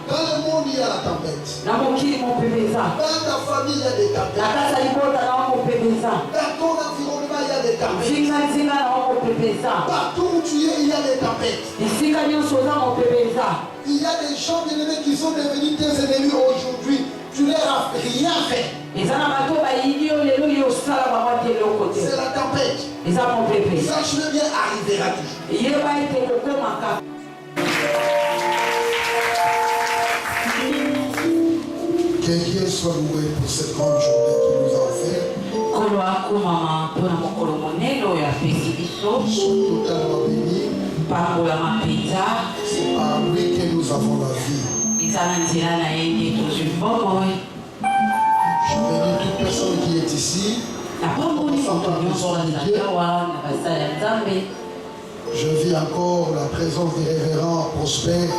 Dans le monde, il y a la tempête. Dans ta famille, il y a des tempêtes. Dans ton environnement, il y a des tempêtes. Partout où tu es, il y a des tempêtes. Il y a des gens bien-aimés qui sont devenus tes ennemis aujourd'hui. Tu ne leur as rien fait. C'est la tempête. Sache-le bien, arrivera toujours. Que Dieu soit loué pour cette grande journée qu'il nous a offert. Sois totalement béni. C'est par lui que nous avons la vie. Je bénis toute personne qui est ici. Je vis encore la présence des révérends Prosper.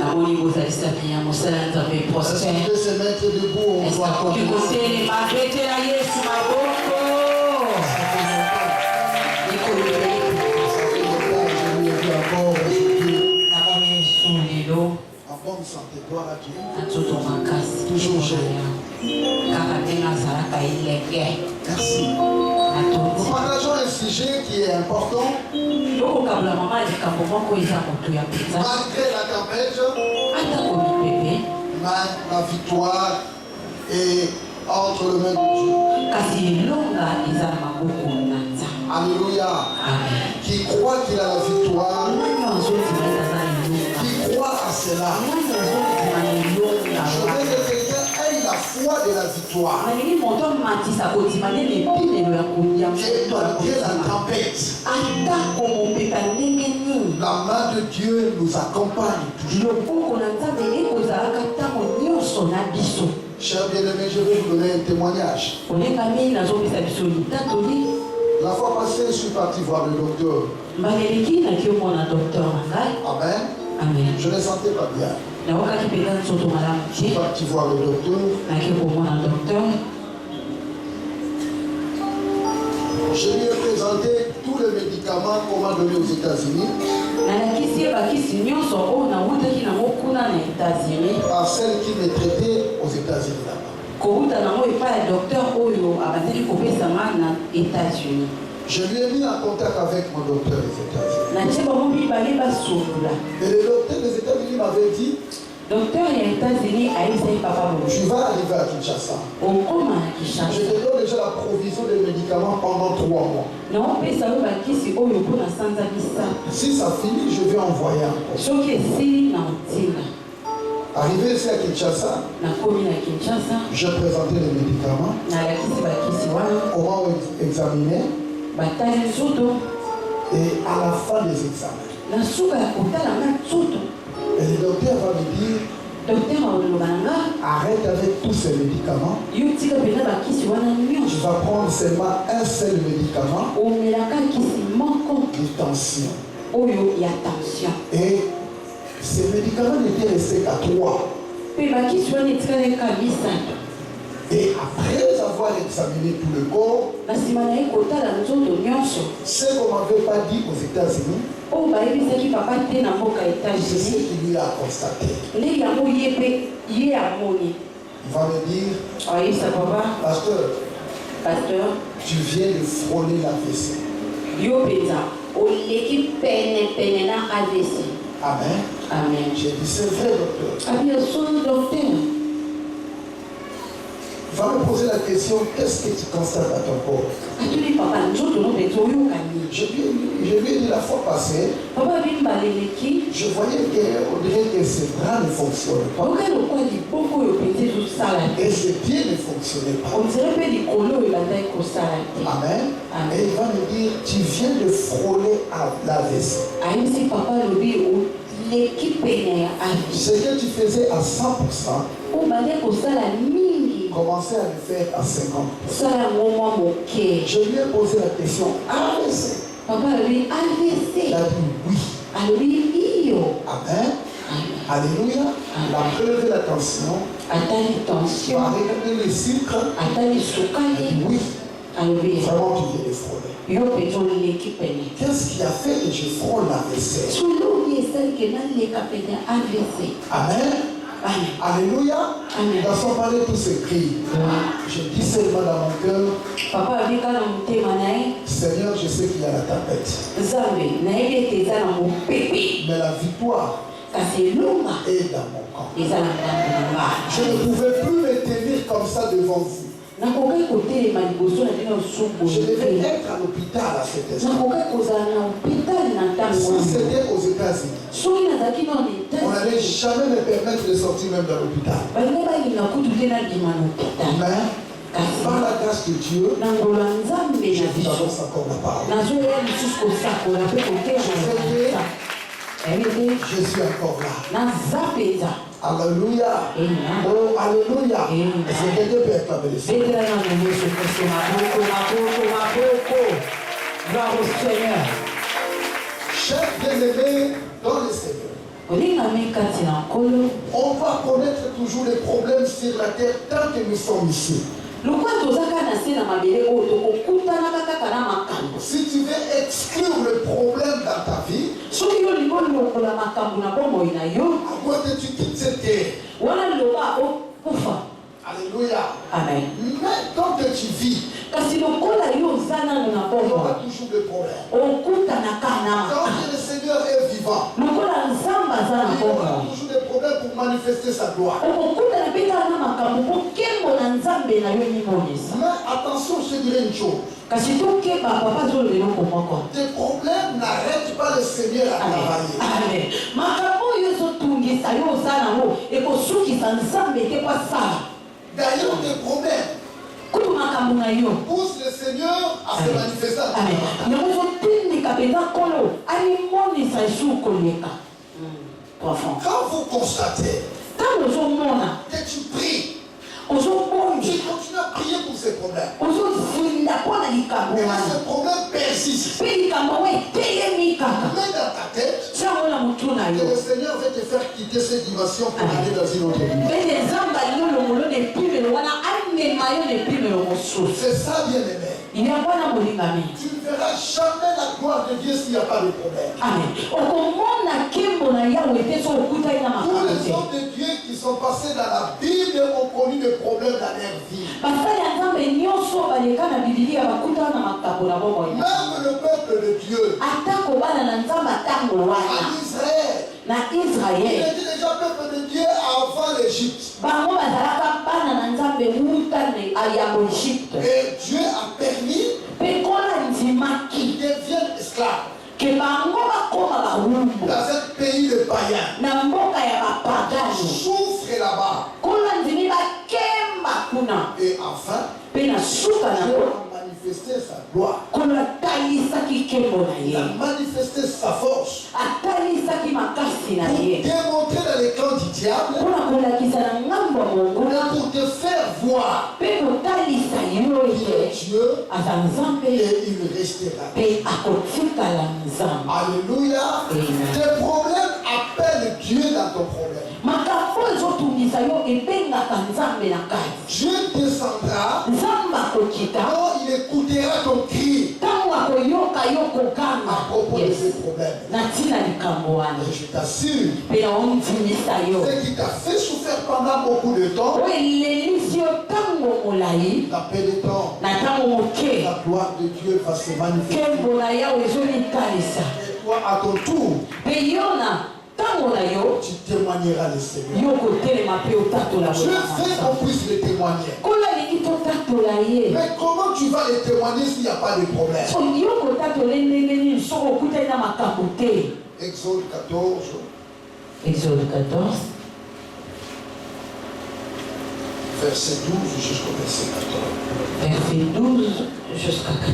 Est-ce qu'on peut se mettre debout? On doit commencer. En bonne santé, gloire à Dieu. Toujours génial. Merci. Nous partageons un sujet qui est important. Malgré la tempête, la victoire est entre les mains de Dieu. Alléluia. Qui croit qu'il a la victoire, qui croit à cela. Je veux que quelqu'un ait la foi de la victoire. Malgré la tempête, la main de Dieu nous accompagne toujours. Chers bien-aimés, je vais vous donner un témoignage. La fois passée, je suis parti voir le docteur. Amen. Amen. Je ne sentais pas bien. Je suis parti voir le docteur. Je lui ai présenté tous les médicaments qu'on m'a donnés aux États-Unis. Par celle qui me traitait aux États-Unis là-bas. Je lui ai mis en contact avec mon docteur des États-Unis. Et le docteur des États-Unis m'avait dit, tu vas arriver à Kinshasa. Je te donne déjà la provision des médicaments pendant 3 mois. Si ça finit, je vais envoyer encore. Arrivé ici à Kinshasa, je présentais les médicaments. On m'a examiné. Et à la fin des examens, et le docteur va me dire, arrête avec tous ces médicaments. Tu vas prendre seulement un seul médicament de tension. Et ces médicaments n'étaient restés qu'à 3. Et après avoir examiné tout le corps, ce qu'on ne m'avait pas dit aux États-Unis, c'est ce qu'il lui a constaté. Il va me dire, Pasteur, tu viens de frôler la l'AVC. Amen. Amen. J'ai dit, c'est vrai, docteur. Va me poser la question, qu'est-ce que tu constates à ton corps? Je lui ai dit la fois passée, je voyais qu'on dirait que ses bras ne fonctionnaient pas. Et ses pieds ne fonctionnaient pas. Amen. Et il va me dire, tu viens de frôler à l'AVC. Ce que tu faisais à 100%, commencer à le faire à 50%. Je lui ai posé la question, AVC? Il a dit oui. Amen. Alléluia. Il a prélevé la tension. Il a regardé les sucres. Oui. Vraiment, tu viens de frôler. Qu'est-ce qui a fait que je frôle la vaisselle? Amen. Alléluia. Dans son palais tout s'écrit. Je dis seulement dans mon cœur, Seigneur, je sais qu'il y a la tempête. Mais la victoire est dans mon camp. Je ne pouvais plus me tenir comme ça devant vous. Je devais être à l'hôpital à cet instant. Si c'était aux États-Unis, on n'allait jamais me permettre de sortir même de l'hôpital. Mais par la grâce de Dieu, je vous annonce encore la parole. Je suis encore là. Alléluia. Oh, alléluia. Est-ce que Dieu peut acclamer le Seigneur? Chers bien-aimés dans le Seigneur, on va connaître toujours les problèmes sur la terre tant que nous sommes ici. Si tu veux exclure le problème dans ta vie, à quoi que tu quittes cette terre? Alléluia. Amen. Mais tant que tu vis, il y aura toujours des problèmes. Quand le Seigneur est vivant, il y aura toujours des problèmes pour manifester sa gloire. Mais attention, je te dirais une chose. Tes problèmes n'arrêtent pas le Seigneur à travailler. D'ailleurs, tes problèmes poussent le Seigneur à se manifester. Quand vous constatez que tu pries, tu continues à prier pour ces problèmes, mais ce problème persiste, mets dans ta tête que le Seigneur va te faire quitter cette dimension pour aller dans une autre dimension. C'est ça, bien-aimé. Tu ne verras jamais la gloire de Dieu s'il n'y a pas de problème. Tous les hommes de Dieu qui sont passés dans la Bible ont connu des problèmes dans leur vie. Même le peuple de Dieu, à Israël, il était déjà peuple de Dieu avant l'Égypte. Et Dieu a permis qu'ils deviennent esclaves dans un pays de païens. Souffre là-bas. Et enfin, Dieu a manifesté sa gloire. Il a manifesté sa force. Pour démontrer dans les camps du diable, pour te faire voir Dieu et il restera. Alléluia. Tes problèmes appellent Dieu dans ton problème. Dieu descendra quand il écoutera ton cri à propos de ces problèmes. Et je t'assure, ce qui t'a fait souffrir pendant beaucoup de temps, dans peu de temps, la gloire de Dieu va se manifester. Et toi, à ton tour, tu témoigneras le Seigneur. Je veux qu'on puisse le témoigner. Mais comment tu vas le témoigner s'il n'y a pas de problème? Exode 14. Exode 14. Verset 12 jusqu'au verset 14. Verset 12 jusqu'à 14.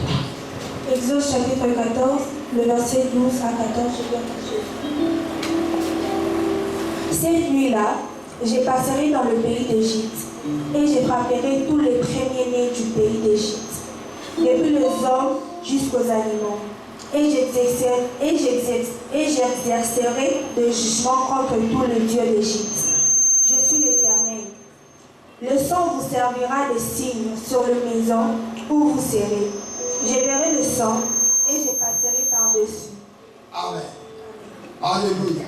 Exode chapitre 14, le verset 12 à 14, je dois dire. Cette nuit-là, j'ai passerai dans le pays d'Égypte, et je frapperai tous les premiers-nés du pays d'Égypte, depuis les hommes jusqu'aux animaux, et j'exercerai des jugements contre tous les dieux d'Égypte. Je suis l'Éternel. Le sang vous servira de signe sur la maison où vous serez. Je verrai le sang et je passerai par-dessus. Amen. Alléluia.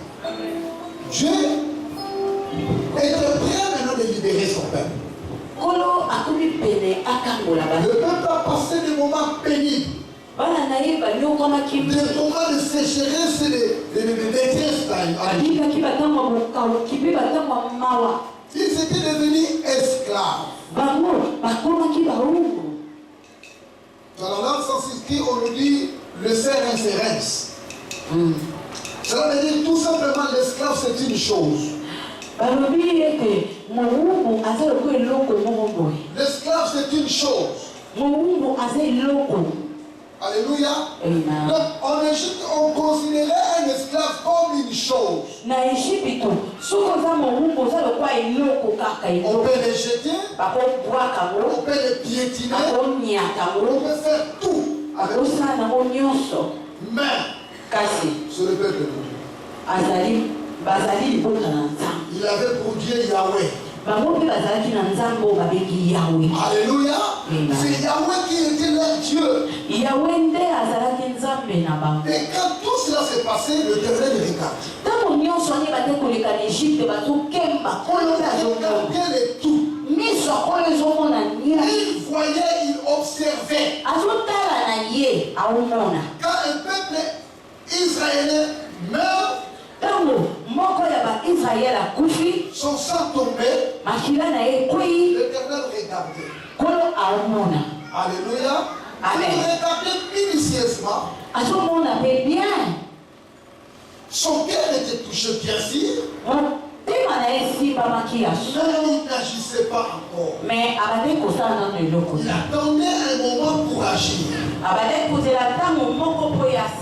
Dieu était prêt maintenant de libérer son peuple. Le peuple a passé des moments pénibles. Des moments de sécheresse et de détresse. Ils étaient devenus esclaves. Dans la langue sanskrit, on nous dit le ser inserens. Cela veut dire tout simplement l'esclave c'est une chose. L'esclave c'est une chose. Alléluia. Donc en Égypte, on considérait un esclave comme une chose. On peut les jeter, on peut les piétiner, on peut faire tout avec eux. Mais sur le peuple de Dieu, il avait pour Dieu Yahweh. Alléluia. C'est Yahweh qui était leur Dieu. Et quand tout cela s'est passé, l'Éternel regarde. Il regardait les tout. Il voyait, il observait. Quand un peuple israélien meurt, son sang tombait, l'Éternel regardait. Alléluia. Il regardait minutieusement. Son cœur était touché, bien sûr. Mais il n'agissait pas encore. Il attendait un moment pour agir.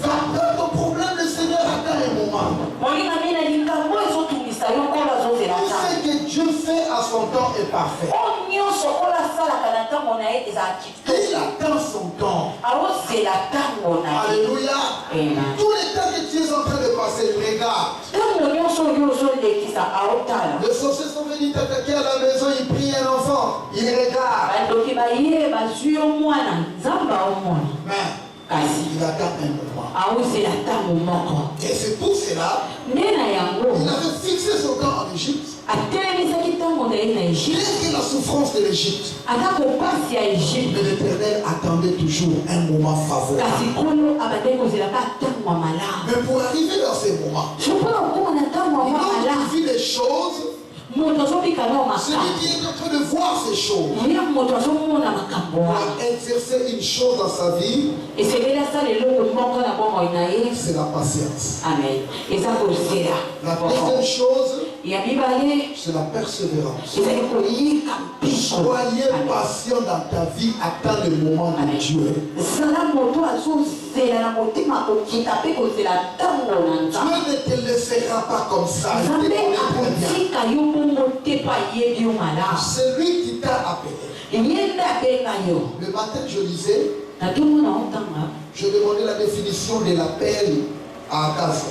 Quand ton problème, le Seigneur attend un moment. Tout ce que Dieu fait à son temps est parfait. Il attend son temps. Alléluia. Tous les temps que tu es en train de passer, regarde. Les sorciers sont venus t'attaquer à la maison, ils prient un enfant, ils regardent. Mais il attend un moment. Et c'est pour cela il avait fixé son temps en Égypte. Dès que la souffrance de l'Égypte, mais l'Éternel attendait toujours un moment favorable. Mais pour arriver dans ces moments, il a vu les choses. Celui qui est en train de voir ces choses va exercer une chose dans sa vie, c'est la patience. Amen. La deuxième chose, c'est la persévérance. Soyez patient dans ta vie, attends le moment de Dieu. Dieu ne te laissera pas comme ça. C'est lui qui t'a appelé. Le matin, je lisais, je demandais la définition de l'appel à Akaz.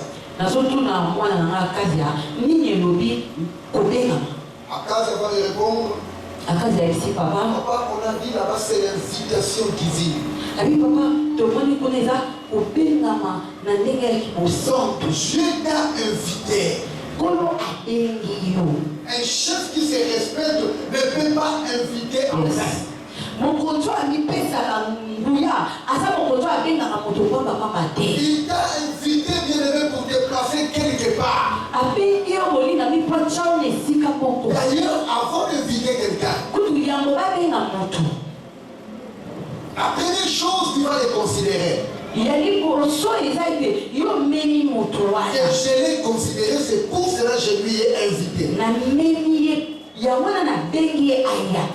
Akaz va me répondre. Papa, on a dit là-bas, c'est l'invitation divine. Dieu t'a invité. Un chef qui se respecte ne peut pas inviter en vain. Il t'a invité, bien-aimé, pour te placer quelque part. D'ailleurs, avant d'inviter quelqu'un, la première chose, tu vas les considérer. Et je l'ai considéré, c'est pour cela que je lui ai invité.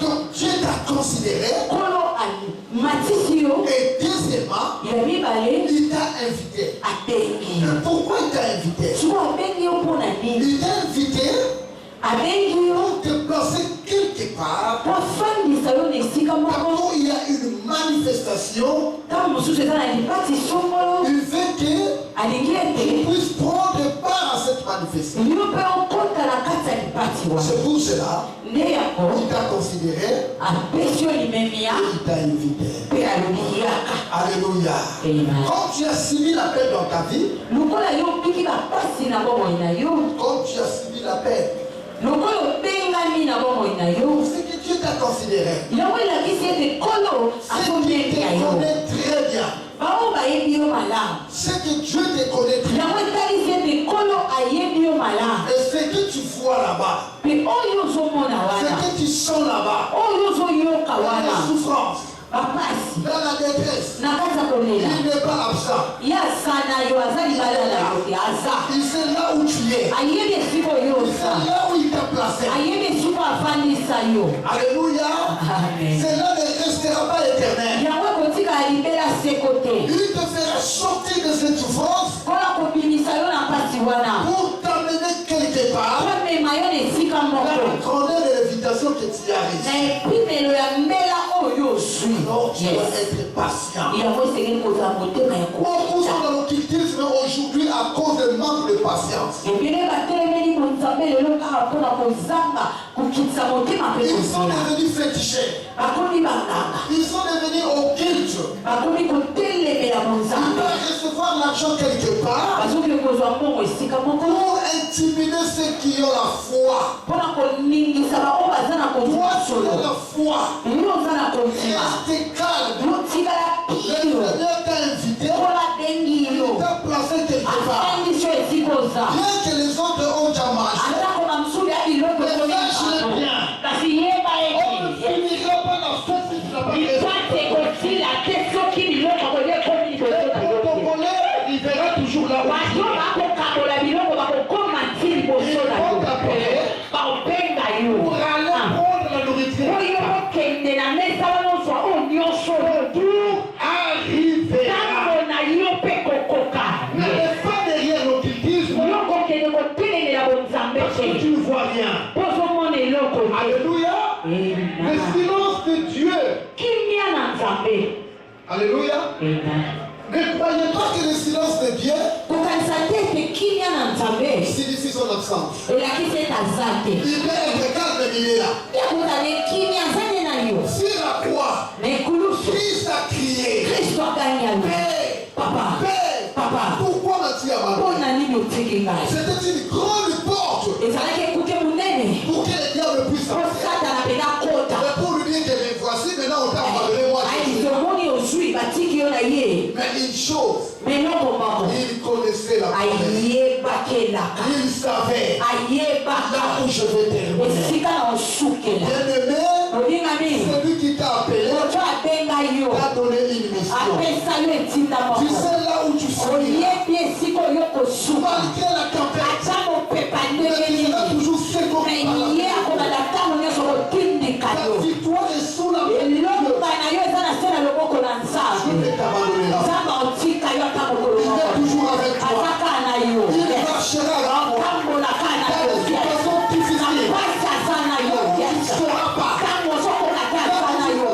Donc Dieu t'a considéré. Et deuxièmement, il t'a invité. Pourquoi il t'a invité? Il t'a invité pour te placer quelque part. Quand il y a une manifestation, il veut que tu puisses prendre part à cette manifestation. C'est pour cela qu'il t'a considéré et qu'il t'a invité. Alléluia. Quand tu as subi la paix dans ta vie, quand tu as subi la paix, c'est que Dieu t'a considéré. C'est qu'il te connaît très bien. C'est que Dieu te connaît très bien. Et ce que tu vois là-bas, ce que tu sens là-bas, dans la souffrance, dans la détresse, il n'est pas absent. Il sait là où tu es. Il sait là où il t'a placé. Alléluia. Cela ne restera pas éternel. Il te fera sortir de cette souffrance pour t'amener quelque part la grandeur de l'invitation que tu as reçue. Donc tu dois être patient. Beaucoup sont dans l'occultisme aujourd'hui à cause de manque de patience. Ils sont devenus fétichés. Ils sont devenus occultes. Ils doivent recevoir l'argent quelque part pour intimider ceux qui ont la foi. Toi, tu as la foi. Restez calme. Le Seigneur t'a invité. Il t'a placé quelque part. Bien que les autres ont déjà marché, mais sache-le bien. On ne finira pas la fête si tu n'as pas raison. Le protocole arrivera toujours là où tu es. Pour aller prendre la nourriture. N'allez pas derrière l'occultisme parce que tu ne vois rien. Alléluia. Le silence de Dieu. Alléluia. Ne croyez pas que le silence de Dieu signifie son absence. Il peut être calme, mais il est là. Sur la croix, Christ a crié. Paix, Papa, pourquoi m'as-tu abandonné? C'était une grande porte pour que le diable puisse entrer. Mais pour lui dire que mais voici, maintenant on t'a abandonné, moi. Mais une chose, il connaissait la promesse. Il savait là où je vais terminer. Bien-aimé, celui qui t'a appelé t'a donné une mission. Tu sais là où tu seras. Malgré la tempête, mais tu seras toujours sécurisé par la ta victoire est sous la main de Dieu. Je vais t'abandonner là. Il est toujours avec toi. Il marchera avec toi. Dans les situations difficiles. Il ne saura pas. Il ne saura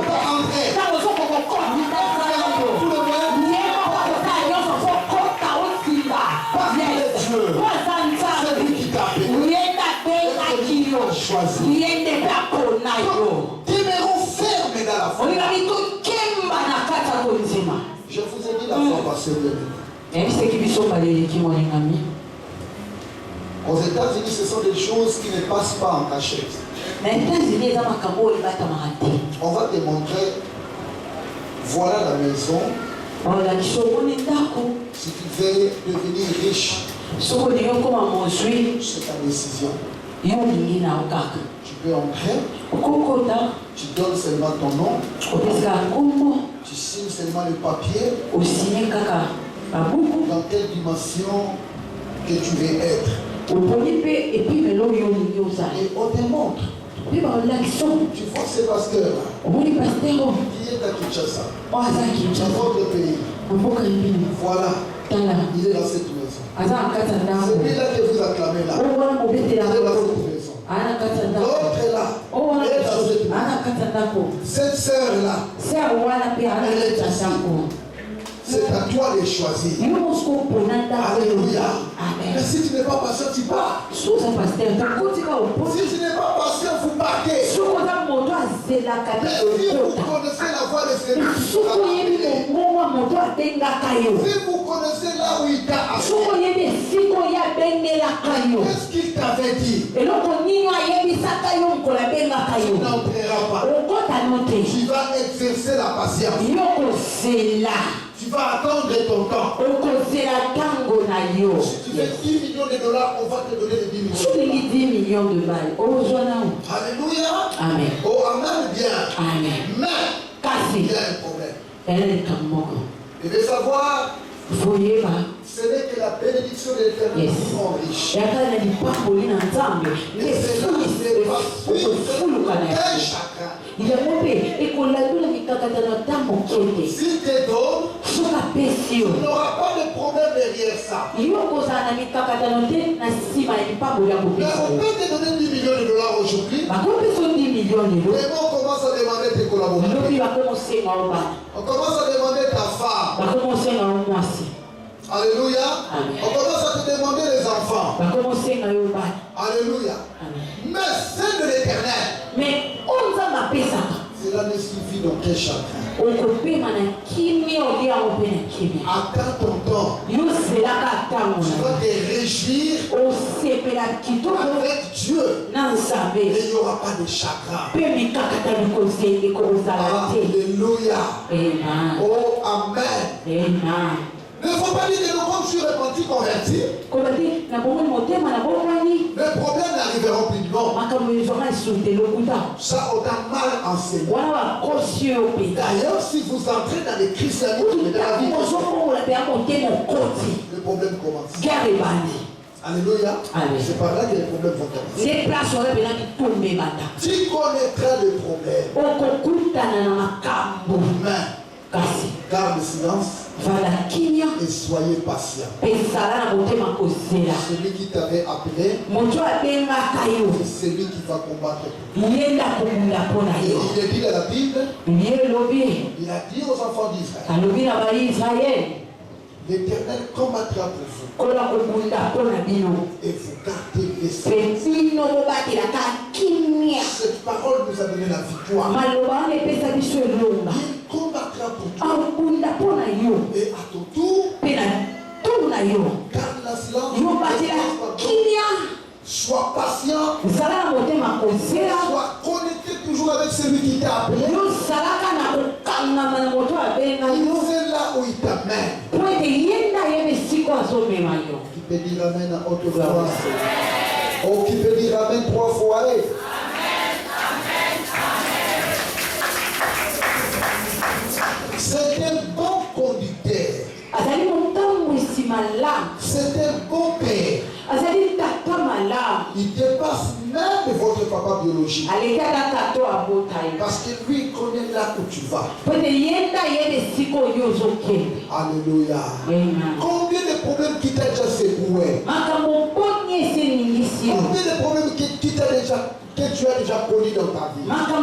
pas entrer. Tout le monde. Parce qu'il est Dieu. C'est lui qui t'a appelé. Choisi. Demeurons fermes dans la foi. Je vous ai dit la fois passée. Aux États-Unis, ce sont des choses qui ne passent pas en cachette. On va te montrer. Voilà la maison. Si tu veux devenir riche, c'est ta décision. Tu peux entrer. Tu donnes seulement ton nom. Tu signes seulement le papier. Dans quelle dimension que tu veux être. Et on te montre. Tu vois ces pasteurs qui est à Kinshasa, dans votre pays. Voilà, il est dans cette maison. Celui-là que vous acclamez là, il est dans cette maison. L'autre est là, il est dans cette maison. Cette sœur là, elle est ici. C'est à toi de choisir. Alléluia. Mais si tu n'es pas patient, tu pars. Si tu n'es pas patient, vous partez. Mais si vous connaissez la voie de Seigneur, si vous connaissez là où il t'a amené, qu'est-ce qu'il t'avait dit? Tu n'entreras pas. Tu vas exercer la patience. Tu vas attendre ton temps. Si tu fais 10 millions de dollars, on va te donner les 10 millions de dollars. Alléluia. Amen. Oh, amen bien. Amen. Mais, il y a un problème. Il veut savoir, ce n'est que la bénédiction de l'Éternel qui rend riche. Et cela n'est pas suite d'un chacun. S'il te donne, tu n'auras pas de problème derrière ça. Mais on peut te donner 10 millions de dollars aujourd'hui. Et on commence à demander tes collaborateurs. On commence à demander ta femme. Alléluia. Amen. On commence à te demander les enfants. Alléluia. Amen. Mais c'est de l'Éternel. Cela ne suffit donc qu'un chacun. Attends ton temps. Tu vas te réjouir avec Dieu. Et il n'y aura pas de chagrin. Alléluia. Amen. Oh, amen. Amen. Ne faut pas dire que nous, comme je suis repenti, converti, les problèmes n'arriveront plus du monde. Ça, on t'a mal enseigné. D'ailleurs, si vous entrez dans les christianismes de la vie, le problème commence. Alléluia. C'est par là que les problèmes vont commencer. Tu connaîtras le problème. Mais, garde le silence. Et soyez patient. Celui qui t'avait appelé, c'est celui qui va combattre. Et il est dit dans la Bible, il a dit aux enfants d'Israël, l'Éternel combattra pour vous. Et vous gardez l'esprit. Cette parole nous a donné la victoire. Il combattra pour toi. Et à ton tour, garde la silence. Sois patient. Sois connecté toujours avec celui qui t'a appelé. Il sait là où il t'amène. Qui peut dire amen à haute voix? Oh, qui peut dire amen 3 fois? Allez. C'est un bon conducteur. C'est un bon père. Il dépasse même votre papa biologique. Parce que lui il connaît là où tu vas. Alléluia. Combien de problèmes qui t'a déjà secoué? Combien de problèmes que tu as déjà connu dans ta vie? Quand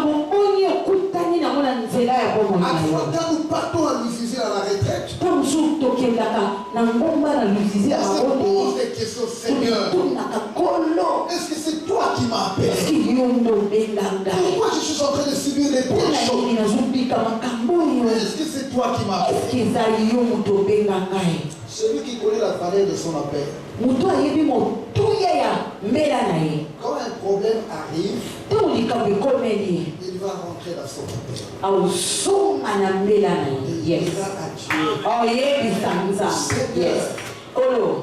nous partons à l'usine à la retraite, on se pose des questions, Seigneur. Est-ce que c'est toi qui m'as appelé? Pourquoi je suis en train de subir les bonnes choses? Est-ce que c'est toi qui m'as appelé? Celui qui connaît la valeur de son appel. Quand un problème arrive, il va rentrer dans son appel. Il dira à Dieu,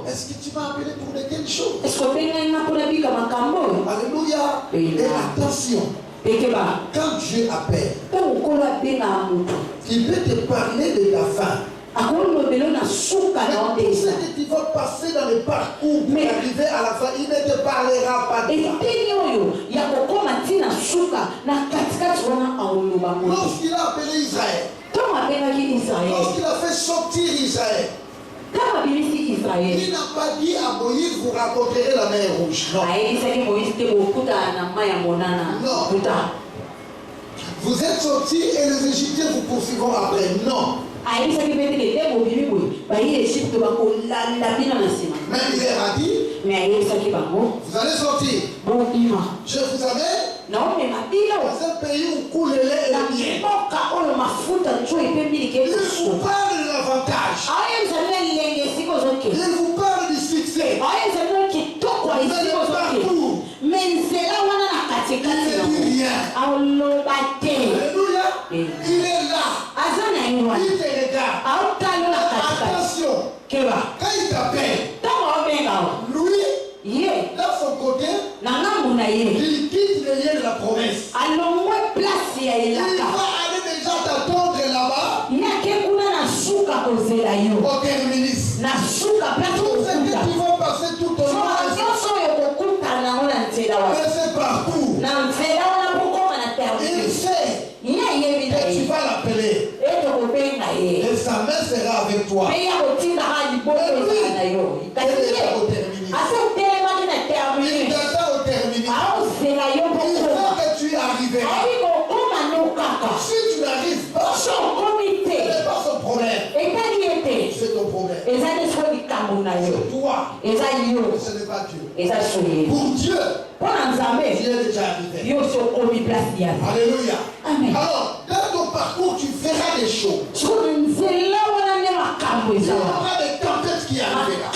est-ce que tu m'as appelé pour de telles choses? Alléluia. Et attention, quand Dieu appelle, il peut te parler de ta fin. Mais tout ce que tu vas passer dans le parcours pour arriver à la fin, il ne te parlera pas de ça. Lorsqu'il a appelé Israël, lorsqu'il a fait sortir Israël, il n'a pas dit à Moïse, vous raconterez la mer rouge. Non. Vous êtes sortis et les Égyptiens vous poursuivront après. Non. Même il leur a dit, vous allez sortir. Je vous avais dans un pays où coule le lait et le miel. Il vous parle de l'avantage. Il vous parle du succès. Mais il ne dit rien. Alléluia. Il est là. Il te regarde. Attention. Quand il t'appelle, lui, dans son côté, il quitte le lien de la promesse. Il va aller déjà t'attendre là-bas. Au terminus. Tout ce que tu vas passer tout au long. Mais c'est partout. Il sait que tu vas l'appeler. Et sa main sera avec toi. Et lui, il est déjà au terminus. Il t'attend au terminus. Il faut que tu arriveras. Si tu n'arrives pas, ce n'est pas son problème. C'est ton problème. C'est toi. Ce n'est pas Dieu. Pour Dieu, tu es déjà arrivé. Alléluia. Amen. Alors, dans ton parcours, tu verras des choses. Il y aura des tempêtes qui arriveront.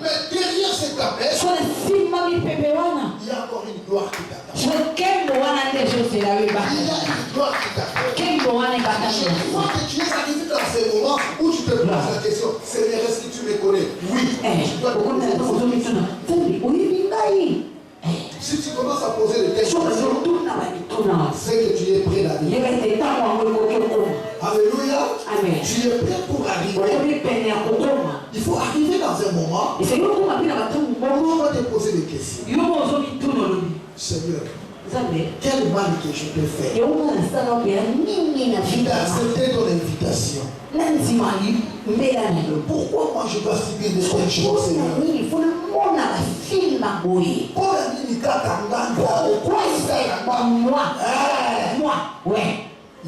Mais derrière ces tempêtes, il y a encore une gloire qui t'attend. Il y a une gloire qui t'attend. Je crois que tu es arrivé dans ces moments où tu te poses la question, Seigneur, est-ce que tu me connais? Oui. Tu dois te poser la question. Si tu commences à poser des questions, c'est que tu es prêt d'aller. Alléluia. Amen. Tu es prêt pour arriver. Il faut arriver dans un moment où tu vas te poser des questions. Seigneur, quel mal que je peux faire? D'accepter ton invitation. Pourquoi moi je dois subir des choses, Seigneur? Il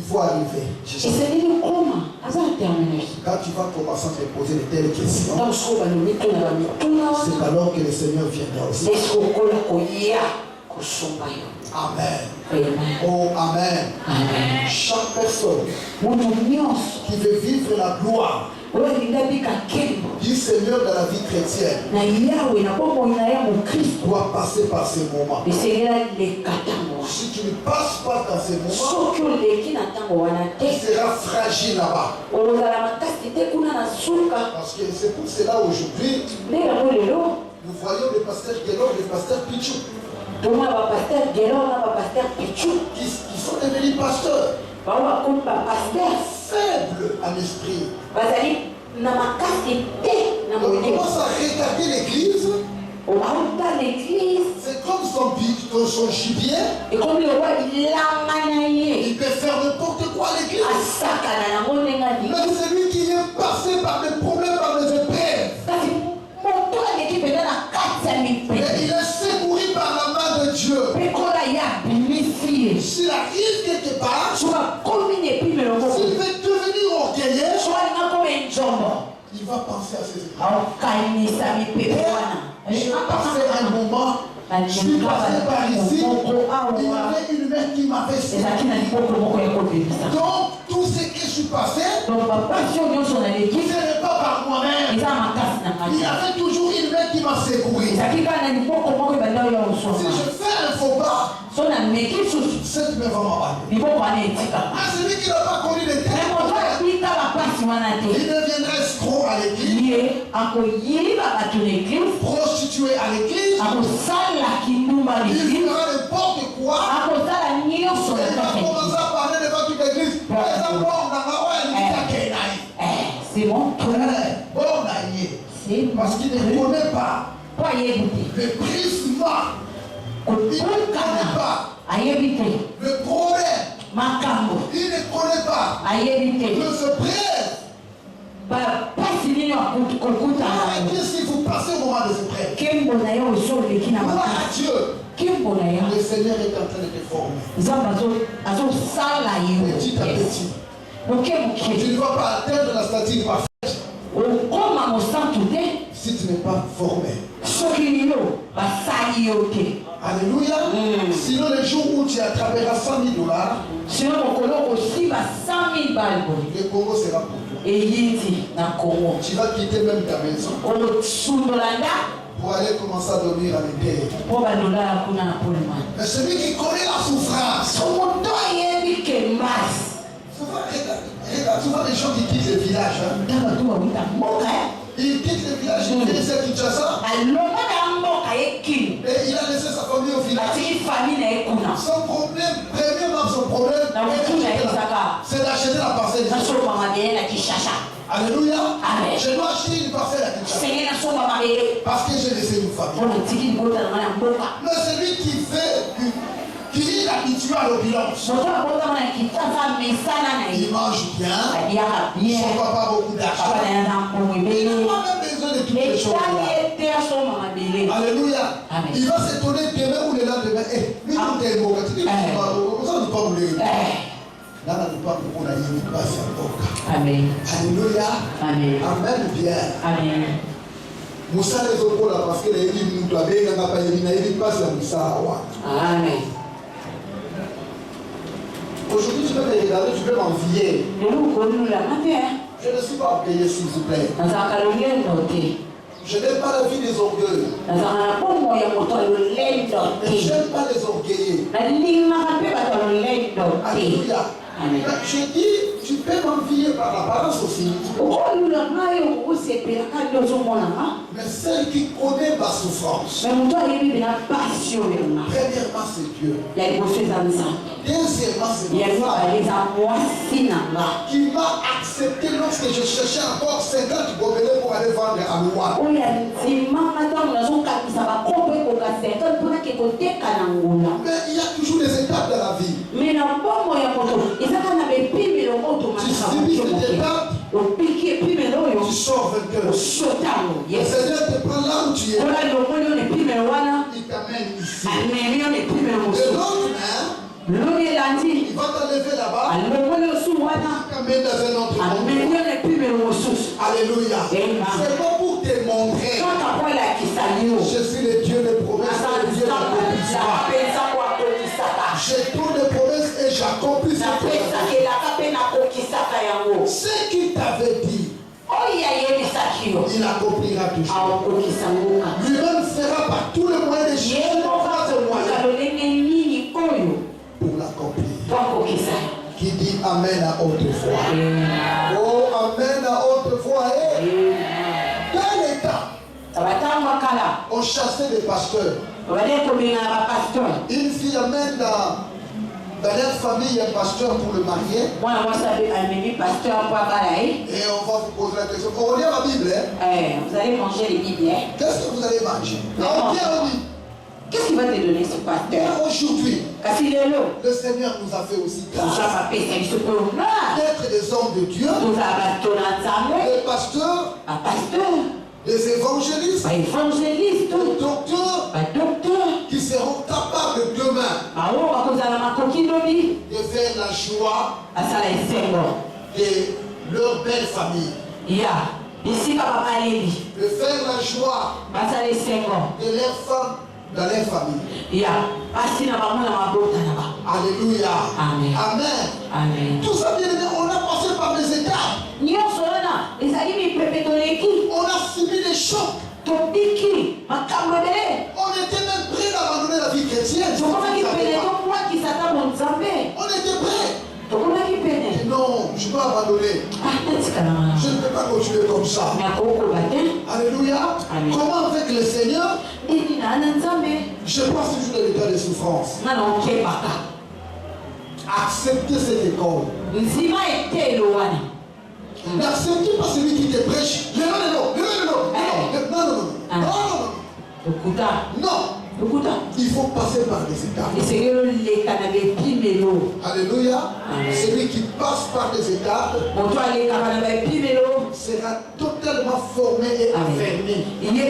faut arriver. Quand tu vas commencer à te poser de telles questions, c'est alors que le Seigneur viendra aussi. Amen. Oh, amen. Chaque personne qui veut vivre la gloire du Seigneur dans la vie chrétienne doit passer par ces moments. Si tu ne passes pas dans ces moments, tu seras fragile là-bas. Parce que c'est pour cela aujourd'hui, nous voyons le pasteur Guélor, le pasteur Pichou, qui sont devenus pasteurs. Faibles en esprit. On commence à regarder l'église. C'est comme son gibier. Il peut faire n'importe quoi à l'église. Même celui qui est passé par des problèmes, par des épreuves. Mais il est secouru par la main de Dieu. S'il arrive quelque part, s'il veut devenir orgueilleux, il va penser à ses épreuves. Je vais passer un moment. Je suis passé par ici. Il y avait une main qui m'avait sauvé. Donc, tout ce que je suis passé, ce n'est pas par moi-même. Il y avait toujours une main qui m'a secouru. Si je fais un faux pas, cette main va m'abandonner. Celui qui n'a pas connu les termes, il deviendra escroc à l'église, prostitué à l'église, il fera n'importe quoi, et il va commencer à parler devant toute l'église. C'est mon tour. Parce qu'il ne connaît pas le prisme. Il ne connaît pas le problème. Il ne connaît pas le secret. Qu'est-ce qu'il faut passer au moment de secret? Gloire à Dieu. Le Seigneur est en train de te former. Petit à petit. Tu ne vas pas atteindre la stature parfaite si tu n'es pas formé. Alléluia. Sinon, le jour où tu attraperas $100 000, le Congo sera pour toi. Tu vas quitter même ta maison pour aller commencer à dormir à l'intérieur. Mais celui qui connaît la souffrance, souvent les gens qui quittent le village, ils quittent le village, ils viennent à Kinshasa, et il a laissé sa famille au village. Son problème, premièrement son problème, c'est d'acheter la parcelle. Alléluia. Je dois acheter une parcelle à Kinshasa parce que j'ai laissé une famille. Mais celui qui fait, qui est habitué à l'opulence, il mange bien, son papa a beaucoup d'argent, il n'a pas même besoin de toutes les choses là. Alléluia. Il va s'étonner demain ou le lendemain. Lui, tout est beau. Tu dis que ça ne pas vouloir. Amen. Alléluia. Amen. Amen bien. Amen. Moussa les autres là parce que les gens nous doivent bien n'a pas éliminer il passe la Moussa. Amen. Aujourd'hui tu peux me regarder, tu peux m'envier. Je ne suis pas orgueilleux s'il vous plaît. Je n'aime pas la vie des orgueils. Mais j'aime pas les orgueillés. Alléluia. Je dis, tu peux m'envier par l'apparence aussi. Mais celle qui connaît ma souffrance, premièrement c'est Dieu. Deuxièmement c'est mon frère qui m'a accepté lorsque je cherchais encore 50 gobelets pour aller vendre à Loua. Mais il y a toujours des étapes de la vie. Tu subis cette étape, tu sors vainqueur. Le Seigneur te prend là où tu es, il t'amène ici. De l'autre main, il va t'enlever là-bas, il t'amène dans un autre monde. Alléluia. C'est pas pour te montrer. Je suis le Dieu des promesses, le Dieu de l'accomplissement. J'ai trop de promesses et j'accomplis ces promesses. Ce qu'il t'avait dit, il accomplira toujours. Lui-même fera par tous les moyens des choses pour l'accomplir. Qui dit Amen à haute voix. Oh, Amen à haute voix. Dans l'état, on chassait des pasteurs. Une fille amène dans leur famille un pasteur pour le marier. Et on va vous poser la question. On lit la Bible. Vous allez manger les Bibles. Qu'est-ce que vous allez manger? Qu'est-ce qu'il va te donner ce pasteur? Aujourd'hui, le Seigneur nous a fait aussi grâce d'être des hommes de Dieu, des pasteurs, des évangélistes, des docteurs qui seront capables demain de faire la joie de leur belle famille. De faire la joie de leurs femmes dans leur famille. Alléluia. Amen. Amen. Tout ça, bien aimé, on a passé par des étapes. On a subi des chocs. On était même prêts d'abandonner la vie chrétienne. On était prêts. Non, je peux abandonner. Je ne peux pas continuer comme ça. Alléluia. Comment avec le Seigneur? Je passe toujours dans l'état de souffrance. Accepter cette école. N'acceptez pas celui qui te prêche. Non. Il faut passer par des étapes. Alléluia. Celui qui passe par des étapes sera totalement formé et affermi. Il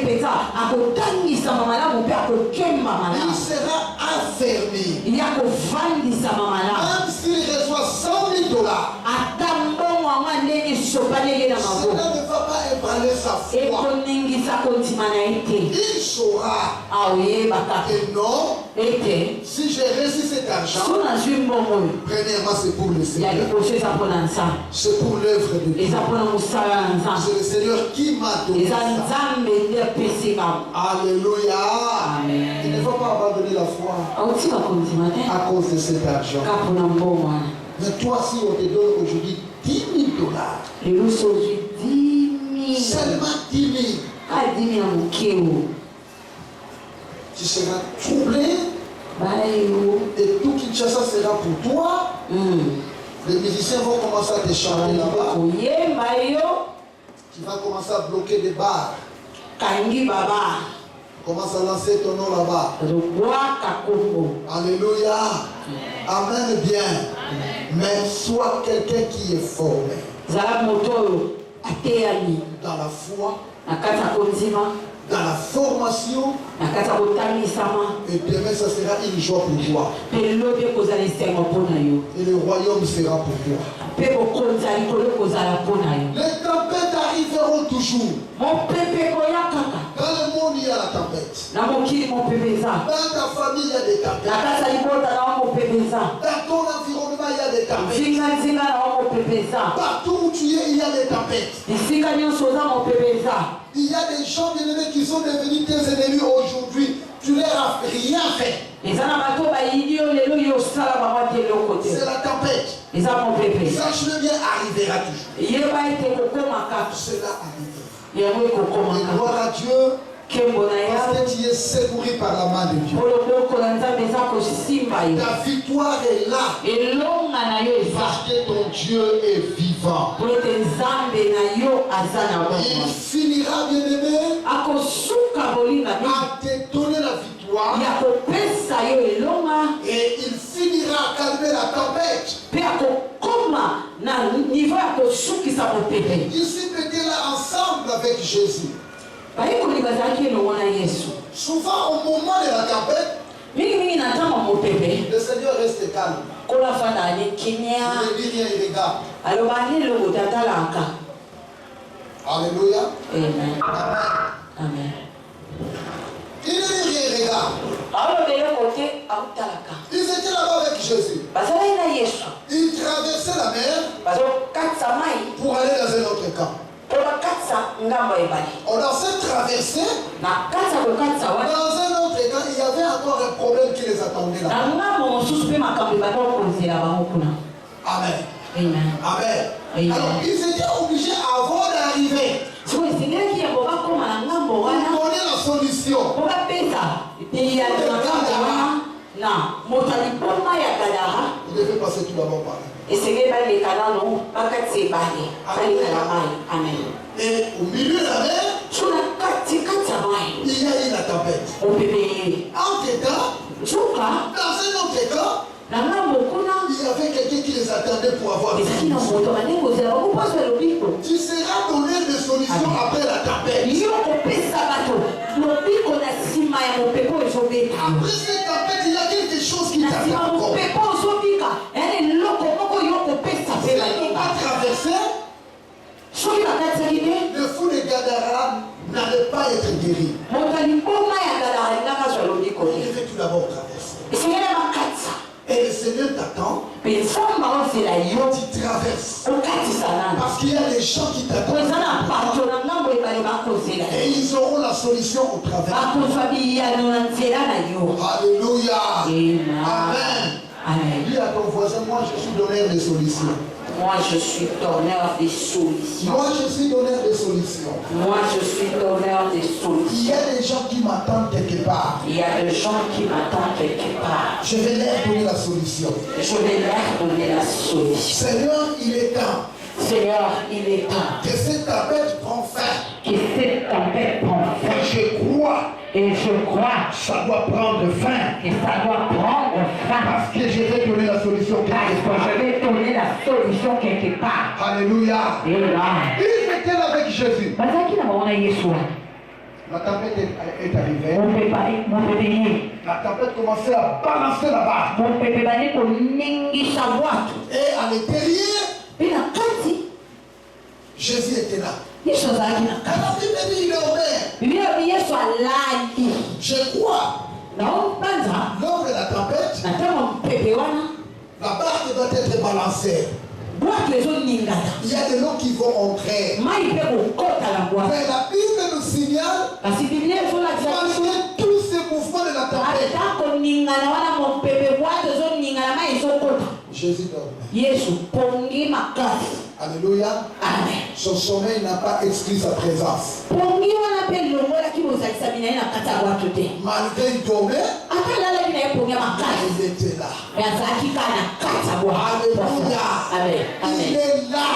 sera affermi. Même s'il reçoit $100,000, cela ne va pas ébranler sa foi. Il saura que non, si j'ai reçu cet argent, premièrement c'est pour le Seigneur, c'est pour l'œuvre de Dieu, c'est le Seigneur qui m'a donné ça. Alléluia. Il ne faut pas abandonner la foi à cause de cet argent. Mais toi, si on te donne aujourd'hui $10,000, seulement 10 000, tu seras troublé et tout Kinshasa sera pour toi. Les musiciens vont commencer à te chanter là-bas. Tu vas commencer à bloquer des bars. Commence à lancer ton nom là-bas. Alléluia. Amen bien. Mais sois quelqu'un qui est formé dans la foi, dans la formation, et demain ça sera une joie pour toi. Et le royaume sera pour toi. Les tempêtes arriveront toujours. Dans le monde il y a la tempête. Dans ta famille il y a des tempêtes. Dans ton environnement il y a des tempêtes. Partout où tu es il y a des tempêtes. Il y a des gens bien-aimés qui sont devenus tes ennemis aujourd'hui. Tu leur as rien fait. C'est la tempête. Sache-le bien, arrivera toujours. Cela arrive. Et gloire à Dieu. Parce que tu es secouru par la main de Dieu. Ta victoire est là. Parce que ton Dieu est vivant. Il finira, bien-aimé, à te donner la victoire. Et il finira à calmer la tempête. Ici, mettez là ensemble avec Jésus. Souvent au moment de la tempête, le Seigneur reste calme. Il ne dit rien, il regarde. Alléluia. Amen. Amen. Il ne dit rien, il regarde. Ils étaient là-bas avec Jésus. Ils traversaient la mer pour aller dans un autre camp. On a fait traverser. Dans un autre camp, il y avait encore un problème qui les attendait là. Amen. Amen. Alors, ils étaient obligés avant d'arriver pour donner la solution. Il devait passer tout d'abord par là. Et au milieu de la mer, il y a eu la tempête. Entre-temps, dans un autre camp, il y avait quelqu'un qui les attendait pour avoir des solutions. Tu seras donné des solutions après la tempête. Après cette tempête, il y a quelque chose qui t'attend encore. On va traverser. Le fou de Gadara n'allait pas être guéri. Il devait tout d'abord traverser. Et le Seigneur t'attend. Tu traverses. Parce qu'il y a des gens qui t'attendent. Et ils auront la solution au travers. Alléluia. Amen. Dis à ton voisin, moi je suis donneur de solutions. Moi je suis donneur des solutions. Moi je suis donneur de solutions. Moi je suis donneur des solutions. Il y a des gens qui m'attendent quelque part. Il y a des gens qui m'attendent quelque part. Je vais leur donner la solution. Je vais leur donner la solution. Seigneur, il est temps. Seigneur, il est temps. Que cette tempête prend fin. Que cette tempête prend fin. Et je crois. Et je crois. Ça doit prendre fin. Et ça doit prendre fin. Parce que je vais donner la solution quelque part. Je vais donner la solution quelque part. Alléluia. Et là. Ils étaient là avec Jésus. La tempête est arrivée. La tempête commençait à balancer la barque. Et à l'intérieur, Jésus était là. Alors il dit, il est au mer. Je crois. Lors de la tempête, la barque doit être balancée. Il y a de l'eau qui vont entrer. Mais la Bible nous signale que tous ces mouvements de la tempête, Jésus dormait. Alléluia. Amen. Son sommeil n'a pas exclu sa présence. Malgré il dormait, il était là. Alléluia. Il est là.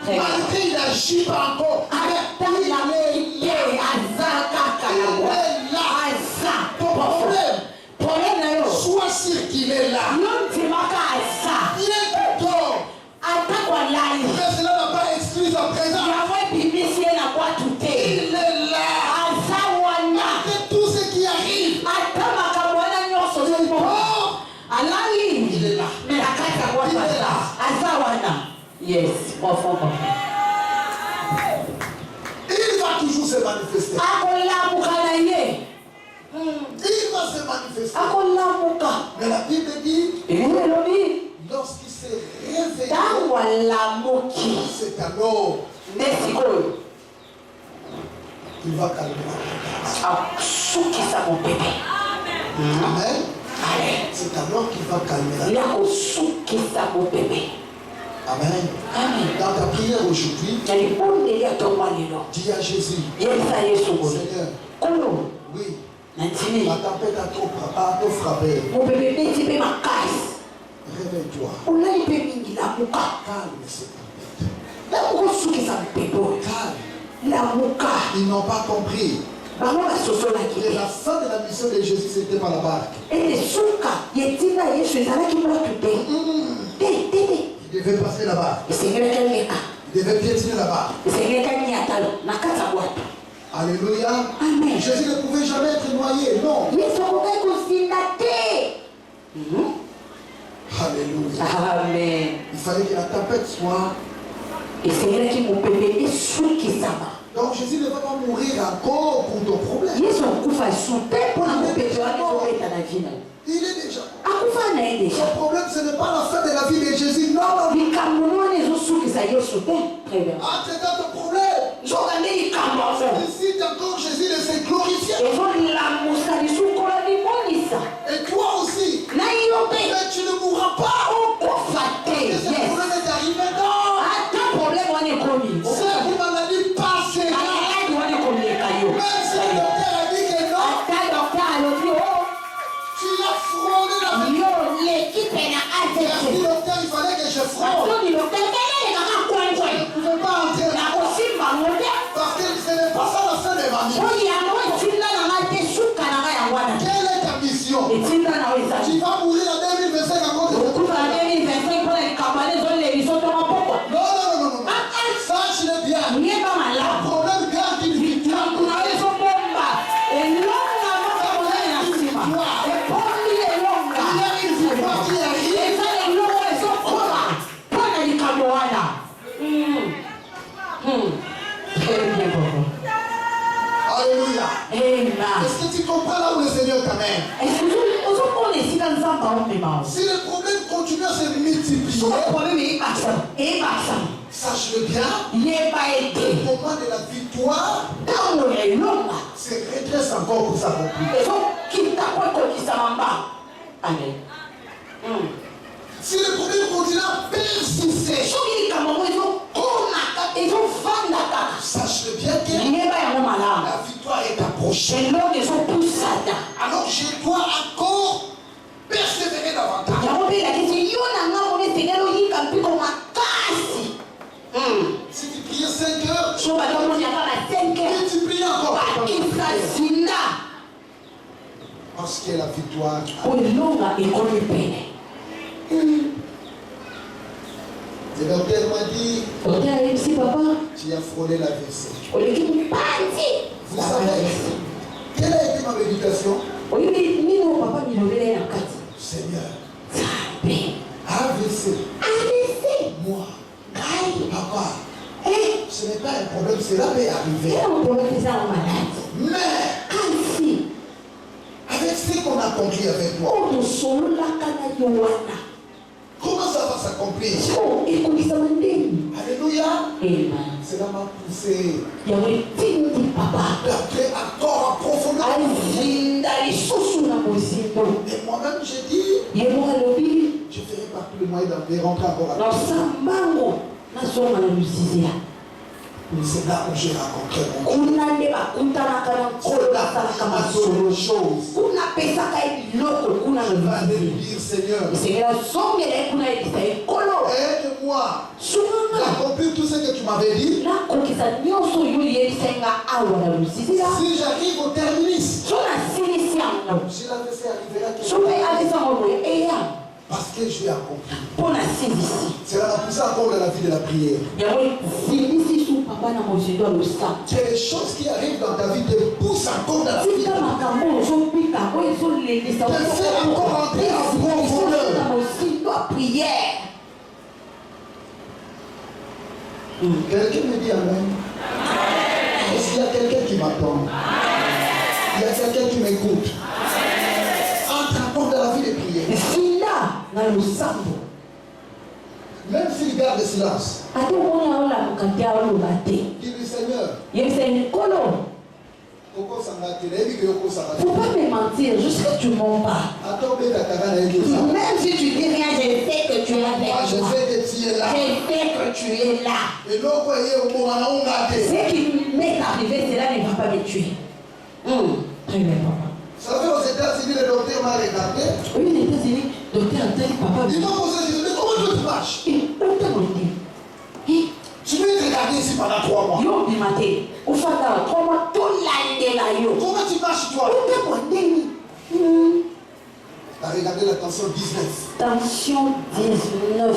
Malgré il n'agit pas encore. Il est là. Ton problème, sois sûr qu'il est là. Il est dehors. Mais cela n'a pas exclu sa présence. Il est là. Malgré tout ce qui arrive, il est là. Yes, il va toujours se manifester. Il va se manifester. Mais la Bible dit, lorsqu'il s'est réveillé, c'est alors il va calmer la tempête. Amen. C'est alors qu'il va calmer la tempête. Amen. Dans ta prière aujourd'hui, dis à Jésus, Seigneur, oui, la tempête a trop frappé. Réveille-toi. Calme cette tempête. Calme. Ils n'ont pas compris. Et la fin de la mission de Jésus, c'était par la barque. Il devait passer la barque. Il devait piétiner la barque. Alléluia. Amen. Jésus ne pouvait jamais être noyé. Non. Alléluia. Amen. Il fallait que la tempête soit. Donc Jésus ne va pas mourir encore pour ton problème. Il est déjà. Ton problème, ce n'est pas la fin de la vie de Jésus. Non. Ah, c'est dans ton problème. Ici, encore Jésus de se glorifier. Et toi aussi. Mais tu ne mourras pas. Parce que ce problème est arrivé dans. C'est une maladie passée. Même si le docteur a dit que non. Tu as frôlé la vie. Le docteur, il fallait que je frôle. Je ne pouvais pas entrer là. Parce que ce n'est pas ça la fin de ma vie. Quelle est ta mission? Tu vas mourir en 2025 à cause de ce problème. Non. Sache-le bien. Le problème garde une victoire. Alléluia. Est-ce que tu comprends là où le Seigneur t'amène? Si le problème continue à se multiplier, sache-le bien, le moment de la victoire se redresse encore pour s'accomplir. Amen. Si le problème continue à persister, sache-le bien que la victoire est approchée. Alors je dois encore persévérer davantage. Si tu priais 5 heures, et tu pries encore. Le docteur m'a dit, tu as frôlé la WC. Vous savez, quelle a été ma méditation? Seigneur, AVC. Moi, papa, ce n'est pas un problème, cela peut arriver. Mais, avec ce qu'on a compris avec toi, comment ça va s'accomplir? Alléluia. Cela m'a poussé d'entrer encore en profondeur. Et moi-même, j'ai dit, je ferai par tous les moyens de rentrer encore à la c'est là où j'ai rencontré mon Dieu. Je vais dire, Seigneur, aide-moi d'accomplir tout ce que tu m'avais dit. Si j'arrive au terminus, si l'AVC arrivera, parce que je l'ai accompli. Cela m'a poussé encore dans la vie de la prière. Que les choses qui arrivent dans ta vie te poussent encore dans la vie de la prière. Te faire encore entrer en profondeur. Quelqu'un me dit amen. Est-ce qu'il y a quelqu'un qui m'attend? Il y a quelqu'un qui m'écoute. Entre encore dans la vie de prière. Même s'il garde le silence, dis-lui Seigneur, faut pas me mentir, je sais que tu mens pas. Même si tu dis rien, je sais que tu es là. Je sais que tu es là. Je sais que tu es là. Ce qui m'est arrivé, cela ne va pas me tuer. Très bien, papa. Vous savez, aux États-Unis, le docteur m'a regardé. Oui, les États-Unis, le docteur a dit, papa. Il m'a posé, je lui ai dit, comment tu marches? Tu veux te regarder ici pendant 3 mois. Comment tu marches, toi? Tu as regardé la tension 19. Tension 19.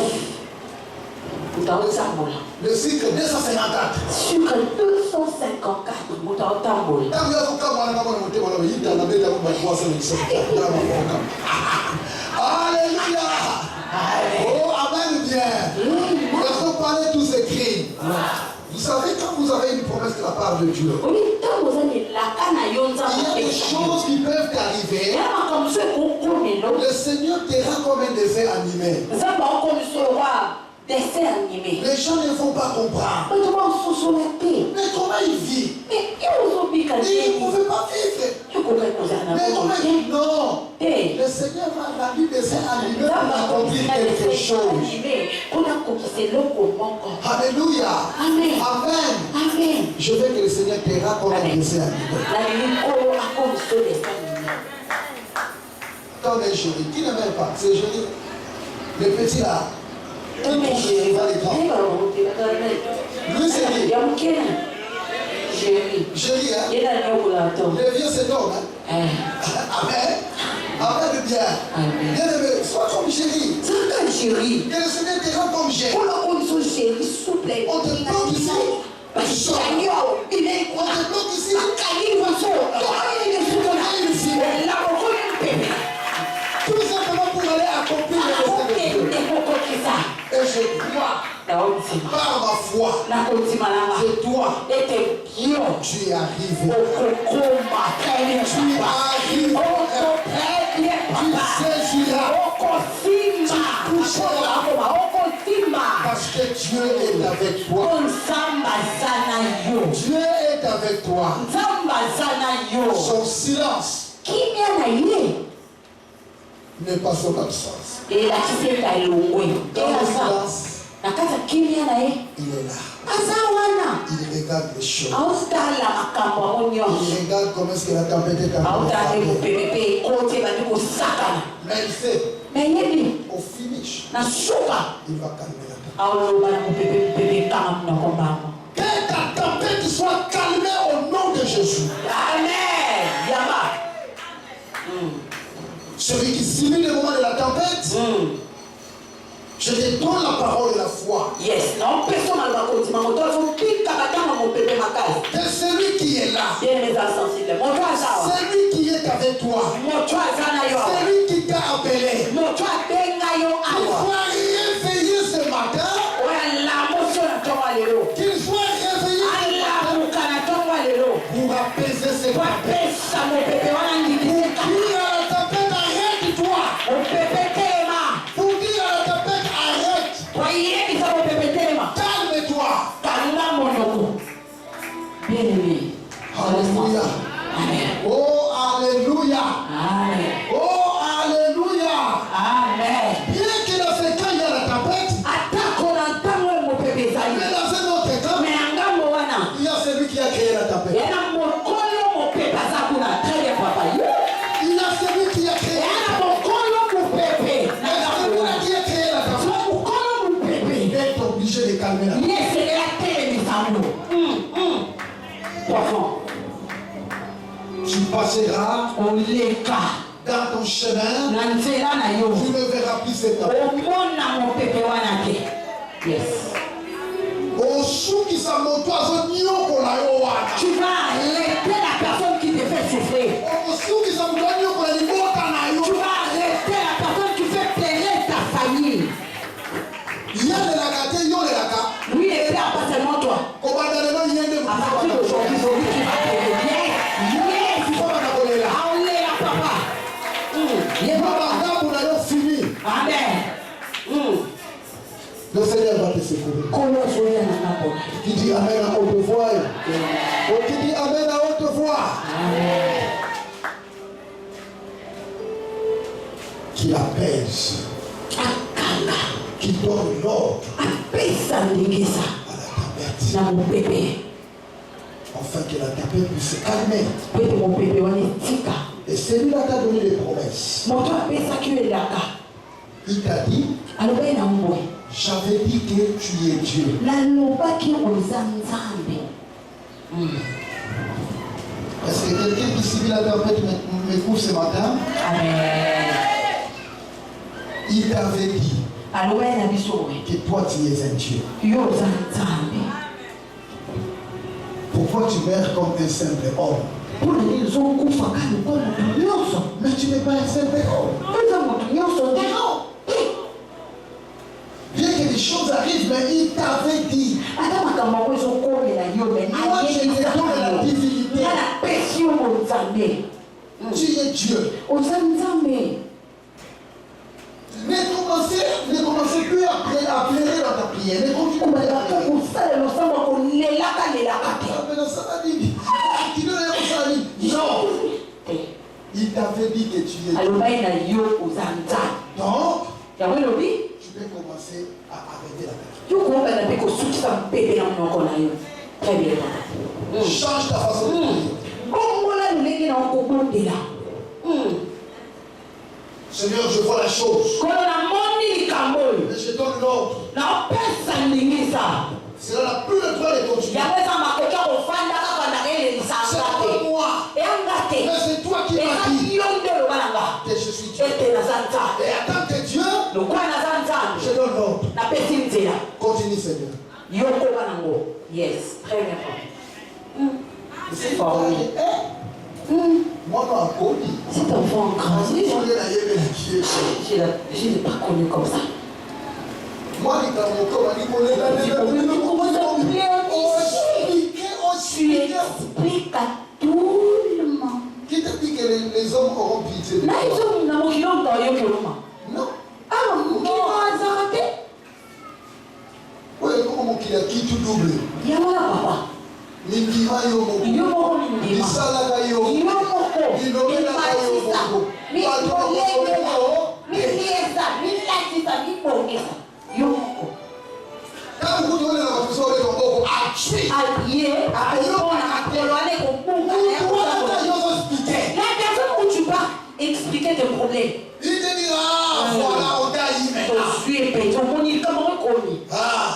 Le sucre 254. Sucre 254. Alléluia. Oh, amen bien. Laissons parler tous ces cris. Vous savez, quand vous avez une promesse de la part de Dieu, il y a des choses qui peuvent t'arriver. Le Seigneur te rend comme un dessin animé. Les gens ne vont pas comprendre. Mais comment il vit? Il ne pouvait pas vivre. Mais comment il vit? Non. Le Seigneur m'a rendu dessin animé pour accomplir quelque chose. Alléluia. Amen. Amen. Amen. Je veux que le Seigneur te rende comme un dessin animé. Attends, mais chérie, qui ne m'aime pas? C'est chérie. Le petit là. Lui, c'est lui. Chérie, hein? Le vieux, c'est l'homme, hein? Amen. Amen, bien. Bien aimé, sois comme chérie. Que le Seigneur te rende comme chérie. On te bloque ici. Tu sors. On te bloque ici. Tout simplement pour aller accomplir le destin de Dieu. Et je crois, par ma foi, c'est toi. Tu es arrivé. Tu arrives. Tu saisiras. Tu toucheras. Parce que Dieu est avec toi. Dieu est avec toi. Son silence n'est pas son absence. Dans le silence, il est là. Il regarde les choses. Il regarde comment est-ce que la tempête est arrivée. Mais il sait, au finish, il va calmer la tempête. Que ta tempête soit calmée au nom de Jésus. Amen. Celui qui simule le moment de la tempête, Je te donne la parole et la foi. Yes. Non, personne n'a pas dit, mais toi, mon bébé ma case. C'est celui qui est là. Bien les insensibles. Mon toi, ça. Celui qui est avec toi. Mon toi, ça n'a pas. Celui qui t'a appelé. Mon toi, bengayo Qu'il awa. soit réveillé ce matin. Ouais, la motion de ton allélo. Qu'il soit réveillé Allah, mon canaton allélo. pour apaiser ses Toi, peines. pèse ça, mon bébé, on a dit. Pour dire à la tempête, arrête-toi. Mon bébé, téléma. Pour dire à la tempête, arrête. Voyez, il faut mon bébé, téléma. Calme-toi. Calme mon nom. Bien aimé. Alléluia. Amen. Oh, alléluia. Amen. Oh, alléluia. Amen. Bien qu'il a fait quand il y a la tempête, Attaque on entend mon bébé, ça y mais est. dans un autre temps, Mais en gamme, il y a celui qui a créé la tempête. il y a mon colo, mon bébé, ça qu'on a très bien, papa. Il y a celui qui a Il créé y a mon colo, mon bébé. Et celui-là qui a créé la tempête. Mon colo, mon bébé. Il est obligé de calmer la tempête. Yes, c'est la télé, mes amours. Profond. Tu passeras On les cas. dans ton chemin, Nanzela na yo. tu ne verras plus cette tempête. Omona mon bébé wana te. Yes. Au sou qui s'amontoise, nyoko la yo wana. Tu vas arrêter la personne qui te fait souffrir. Au sou qui s'amontoise, nyoko la libota na yo. Tu vas arrêter la personne qui fait pleurer ta famille. Y'a de la gâte, yo de la gâte. Lui est là, pas seulement toi. Commandement, il y a de À partir d'aujourd'hui, c'est lui qui va pleurer. Yes. Yes. Il faut pas t'appeler là. Ah, on est là, papa. Il faut pas pour la fini. Amen. Le Seigneur va te secourir. Comment je viens à la porte? Qui dit Amen à haute voix. Oh, qui dit Amen à haute voix. Amen. Qui apaise. Qui donne l'ordre Apesa ndingisa. à la tempête. Na mon bébé. Afin que la tempête puisse se calmer. Pete mon bébé wana tika. Et celui-là t'a donné des promesses. Moto apesa kielaka. Il t'a dit, Alobai na mbwe. j'avais dit que tu es Dieu. Nalobaki oza nzambe. Est-ce que quelqu'un qui subit la tempête m'écoute ce matin? Amen. Il t'avait dit Alobai na biso we. que toi tu es un Dieu. Yo oza nzambe. Pourquoi tu meurs comme un simple homme? Mpona nini ozokufa kaka lokola moto nyonso? Mais tu n'es pas un simple homme. Oza moto nyonso te. Bien que des choses arrivent, mais il t'avait dit. Ata makambo yango ezokomela yo me Moi je te donne la divinité. nga napesi yo bonzambe. Tu es Dieu. Oza nzambe. Ne commencez plus à pleurer dans ta prière. Ne continue pas à Obanda pleurer. kosalela losambo kolelaka lelaka te. Non. Il t'avait dit que tu es Dieu. Alobai na yo oza nzambe. Donc, Yango elobi tu peux commencer à arrêter la prière. yo koyokana mpe kosukisa mpebe na monoko na yo. Très bien. Change ta façon de prier. bongola lolenge na okobondela. Seigneur, je vois la chose. Kono namoni likambo oyo. Mais je donne l'ordre. Napesa ndingisa. Cela n'a plus le droit de continuer. Yango eza makoki ya kofanda kaka na elelisanga C'est te. pas moi. Eyanga te. Mais c'est toi qui m'as eza dit yo nde oloba na nga que je suis Dieu. ete naza nzambe. Et en tant que Dieu, lokola naza nzambe je donne l'ordre. napesi nzela Continue, Seigneur. yo koba nango. Yes, très bien. C'est formé. Moi, non, Cody. Cet enfant en grâce, Je je l'ai pas connu comme ça. Moi, les gars, mon corps, il Tu expliques à tout le monde. Qui t'a dit que les hommes auront pitié de Na toi? izo na mokili oyo yo koloma. Non. Ah, mokili azaka te. Oui, comment mon qu'il a qui tout double? Yango na papa. Mindima yo moko. Yo moko mindima. Misalaka yo. Yo moko. Milobelaka yo moko. Miliesa, milatisa, mibongesa. Yo moko. Quand vous donnez la profession de ton moko, attué. Allié, akopona, akolwane, kopunga. La personne où tu vas expliquer tes problèmes. Il te dira, voilà, on t'a dit maintenant. Je suis épais, on dit comment on connaît. Ah.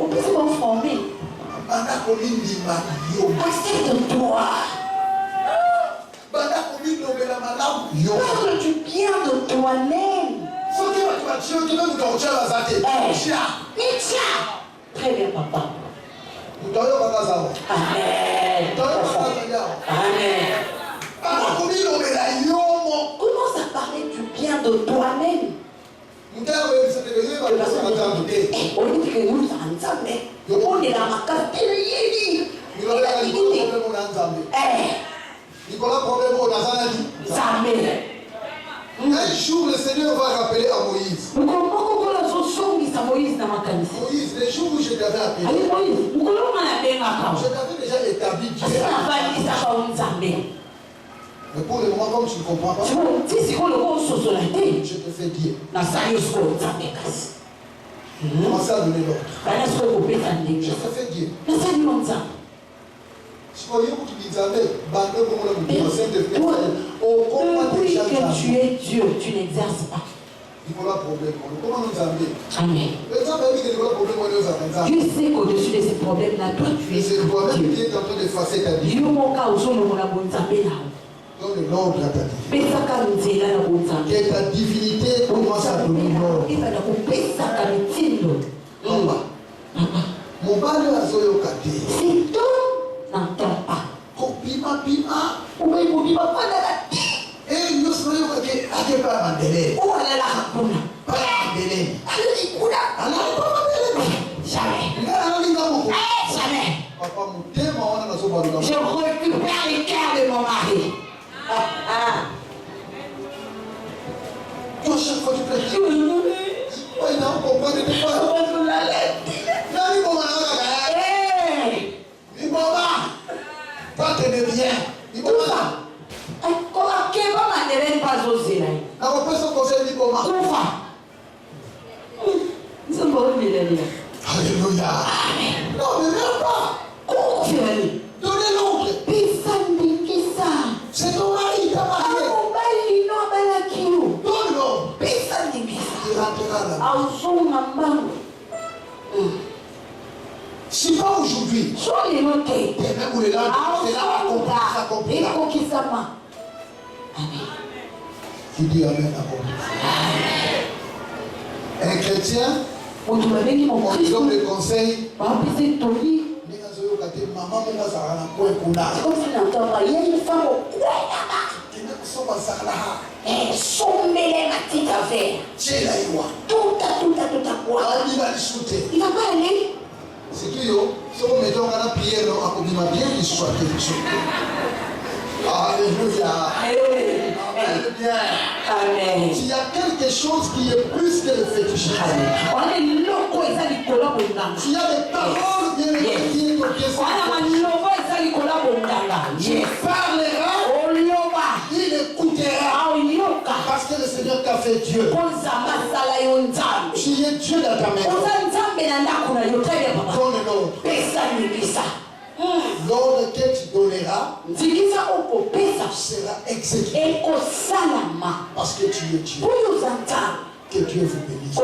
On peut se conformer. Accepte-toi. Parle du bien de toi-même. Très bien, papa. Amen. Amen. Commence à parler du bien de toi-même. On dit que nous sommes ensemble. On est dans ma carte. Un jour, le Seigneur va rappeler à Moïse. Moïse, les jours où je t'avais appelé, je t'avais déjà établi Dieu. Mais pour le moment, comme tu ne comprends pas, je te fais dire. Commencez à donner l'ordre. Je te fais dire. Depuis que tu es Dieu, tu n'exerces pas. Amen. Dieu sait qu'au-dessus de ces problèmes-là, toi tu es Dieu. Donne l'ordre à ta divinité. Que ta divinité commence à donner l'ordre. Mon bal a zoyo kate. C'est tout. N'entends pas. Kopima pima. Et nous sommes ake pas mandele. Où elle est la hakuna? Pas mandele. Elle est kuna. Jamais. Jamais. Papa mutema wana na soba lula. Je récupère les cœurs de mon mari. Toi chaque fois tu plais. Ouais non, comprends pas. Nani bon mara. Iboma. Pas que de bien. Iboma. Comment ne pas oser là? La personne conseille Iboma. Alléluia. Non, mais même pas. Donnez l'ordre. C'est ton mari, ta mariée. Donne l'ordre. Il rentrera là. Si pas aujourd'hui, demain ou le lendemain, c'est là accomplira. Qui dit Amen accompli. Un chrétien, on donne le conseil. Maman, il va pas aller. C'est que yo, si on met donc à la prière, on a bien l'histoire quelque chose. Alléluia. Amen. S'il y a quelque chose qui est plus que le fétichisme, s'il y a des paroles bien écrites au pied, il parlera, il écoutera. Parce que le Seigneur t'a fait Dieu. Tu es Dieu dans ta maison. Donne l'ordre. L'ordre que tu donneras sera exécuté. Parce que tu es Dieu. Que Dieu vous bénisse.